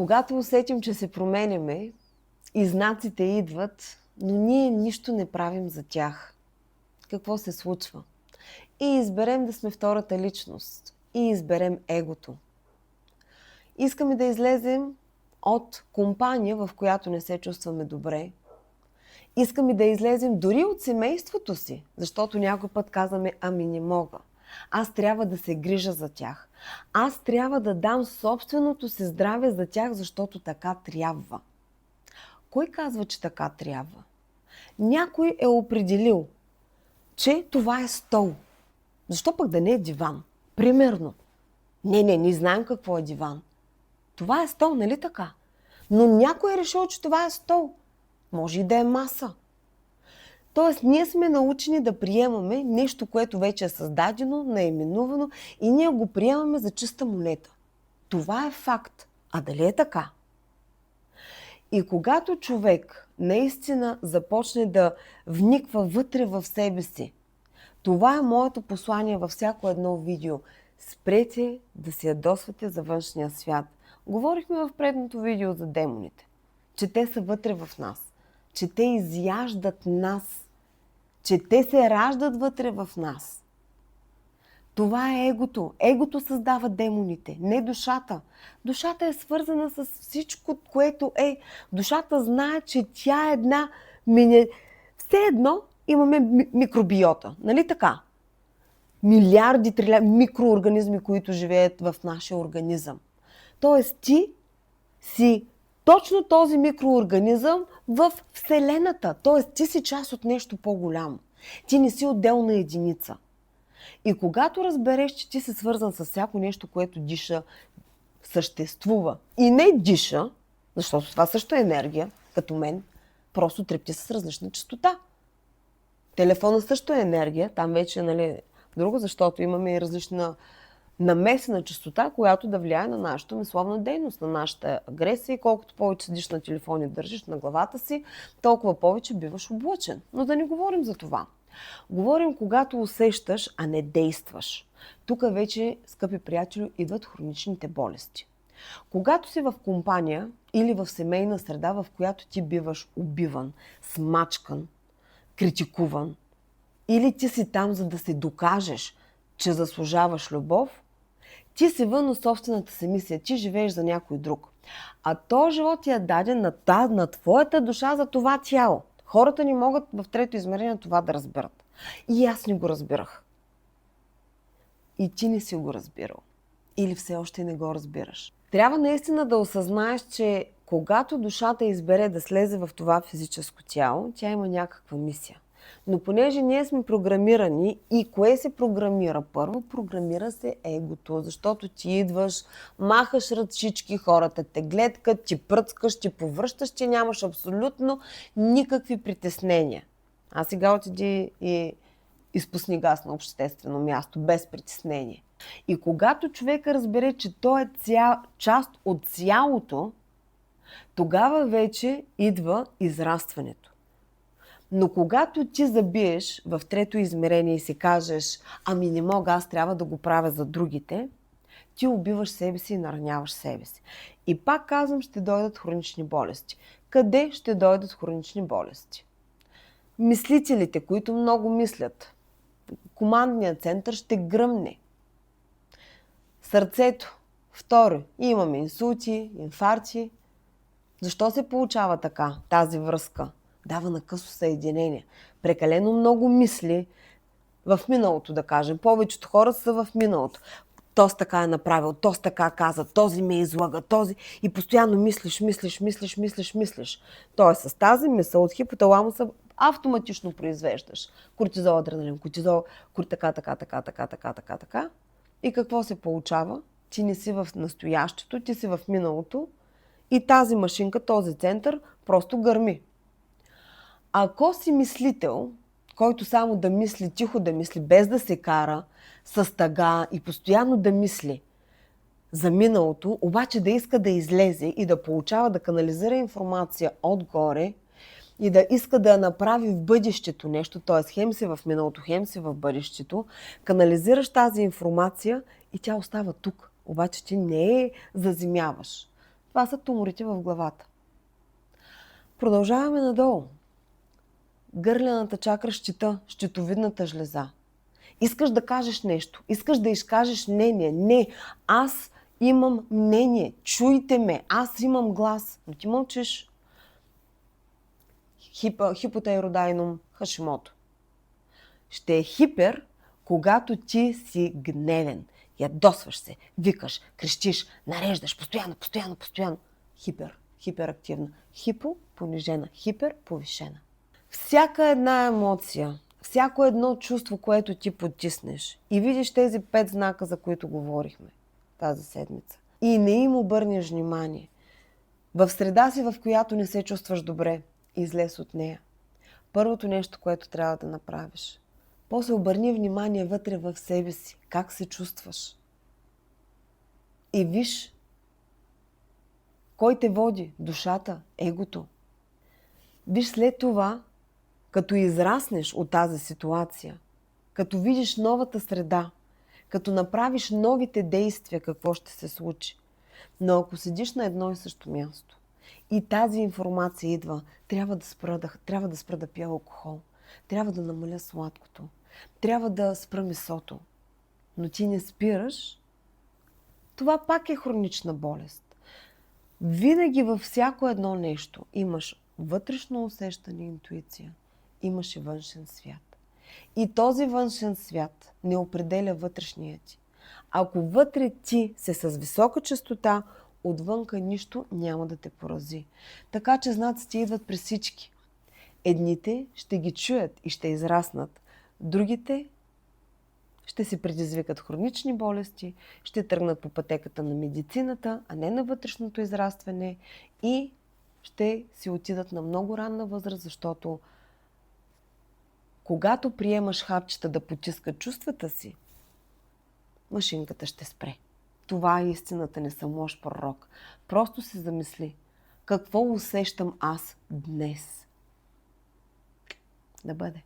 Когато усетим, че се променяме и знаците идват, но ние нищо не правим за тях, какво се случва? И изберем да сме втората личност. И изберем егото. Искаме да излезем от компания, в която не се чувстваме добре. Искаме да излезем дори от семейството си, защото някой път казваме, ами не мога. Аз трябва да се грижа за тях. Аз трябва да дам собственото си здраве за тях, защото така трябва. Кой казва, че така трябва? Някой е определил, че това е стол. Защо пък да не е диван? Примерно. Не знаем какво е диван. Това е стол, нали така? Но някой е решил, че това е стол. Може и да е маса. Тоест, ние сме научени да приемаме нещо, което вече е създадено, наименувано и ние го приемаме за чиста монета. Това е факт. А дали е така? И когато човек наистина започне да вниква вътре в себе си, това е моето послание във всяко едно видео. Спрете да се ядосвате за външния свят. Говорихме в предното видео за демоните, че те са вътре в нас, че те изяждат нас, че те се раждат вътре в нас. Това е егото. Егото създава демоните, не душата. Душата е свързана с всичко, което е. Душата знае, че тя е една... Все едно имаме микробиота, нали така? Милиарди, микроорганизми, които живеят в нашия организъм. Тоест ти си точно този микроорганизъм в Вселената. Тоест ти си част от нещо по-голямо. Ти не си отделна единица. И когато разбереш, че ти си свързан с всяко нещо, което диша, съществува и не диша, защото това също е енергия, като мен, просто трепти с различна честота. Телефона също е енергия, там вече е друго, защото имаме и различна намесена честота, която да влияе на нашата мисловна дейност, на нашата агресия. И колкото повече седиш на телефон и държиш на главата си, толкова повече биваш облъчен. Но да не говорим за това. Говорим когато усещаш, а не действаш. Тук вече, скъпи приятели, идват хроничните болести. Когато си в компания или в семейна среда, в която ти биваш убиван, смачкан, критикуван, или ти си там, за да се докажеш, че заслужаваш любов, ти си вън от собствената си мисия, ти живееш за някой друг. А този живот ти е даден на твоята душа за това тяло. Хората не могат в трето измерение това да разберат. И аз не го разбирах. И ти не си го разбирал. Или все още не го разбираш. Трябва наистина да осъзнаеш, че когато душата избере да слезе в това физическо тяло, тя има някаква мисия. Но понеже ние сме програмирани и кое се програмира? Първо програмира се егото, защото ти идваш, махаш ръчички, хората те гледкат, ти пръцкаш, ти повръщаш, ти нямаш абсолютно никакви притеснения. А сега отиди и изпусни газ на обществено място, без притеснение. И когато човека разбере, че той е част от цялото, тогава вече идва израстването. Но когато ти забиеш в трето измерение и си кажеш, ами не мога, аз трябва да го правя за другите, ти убиваш себе си и нараняваш себе си. И пак казвам, ще дойдат хронични болести. Къде ще дойдат хронични болести? Мислителите, които много мислят, командният център ще гръмне. Сърцето. Второ, имаме инсулти, инфаркти. Защо се получава така, тази връзка? Дава на късо съединение. Прекалено много мисли в миналото, да кажем. Повечето хора са в миналото. Този така е направил, този така каза, този ме излага, този. И постоянно мислиш. Тоест с тази мисъл от хипоталамуса автоматично произвеждаш кортизол, адреналин, кортизол, така. И какво се получава? Ти не си в настоящето, ти си в миналото и тази машинка, този център просто гърми. Ако си мислител, който само да мисли, тихо да мисли, без да се кара, с тъга и постоянно да мисли за миналото, обаче да иска да излезе и да получава, да канализира информация отгоре и да иска да направи в бъдещето нещо, т.е. хем си в миналото, хем си в бъдещето, канализираш тази информация и тя остава тук. Обаче ти не я заземяваш. Това са туморите в главата. Продължаваме надолу. Гърлената чакра, щита, щитовидната жлеза. Искаш да кажеш нещо, искаш да изкажеш мнение. Не, аз имам мнение, чуйте ме, аз имам глас. Но ти мълчиш. Хипотайродайном Хашимото. Ще е хипер, когато ти си гневен. Ядосваш се, викаш, крещиш, нареждаш, постоянно. Хиперактивна. Хипо, понижена. Хипер, повишена. Всяка една емоция, всяко едно чувство, което ти потиснеш и видиш тези 5 знака, за които говорихме тази седмица, и не им обърнеш внимание, в среда си, в която не се чувстваш добре, излез от нея. Първото нещо, което трябва да направиш. После обърни внимание вътре в себе си, как се чувстваш. И виж кой те води, душата, егото. Виж след това, като израснеш от тази ситуация, като видиш новата среда, като направиш новите действия, какво ще се случи. Но ако седиш на едно и също място и тази информация идва, трябва да спра да пия алкохол, трябва да намаля сладкото, трябва да спра месото, но ти не спираш, това пак е хронична болест. Винаги във всяко едно нещо имаш вътрешно усещане, интуиция, имаш и външен свят. И този външен свят не определя вътрешния ти. Ако вътре ти се с висока честота, отвънка нищо няма да те порази. Така че знаците идват при всички. Едните ще ги чуят и ще израснат, другите ще си предизвикат хронични болести, ще тръгнат по пътеката на медицината, а не на вътрешното израстване и ще си отидат на много ранна възраст, защото когато приемаш хапчета да потискат чувствата си, машинката ще спре. Това е истината, не съм лош пророк. Просто се замисли, какво усещам аз днес? Да бъде.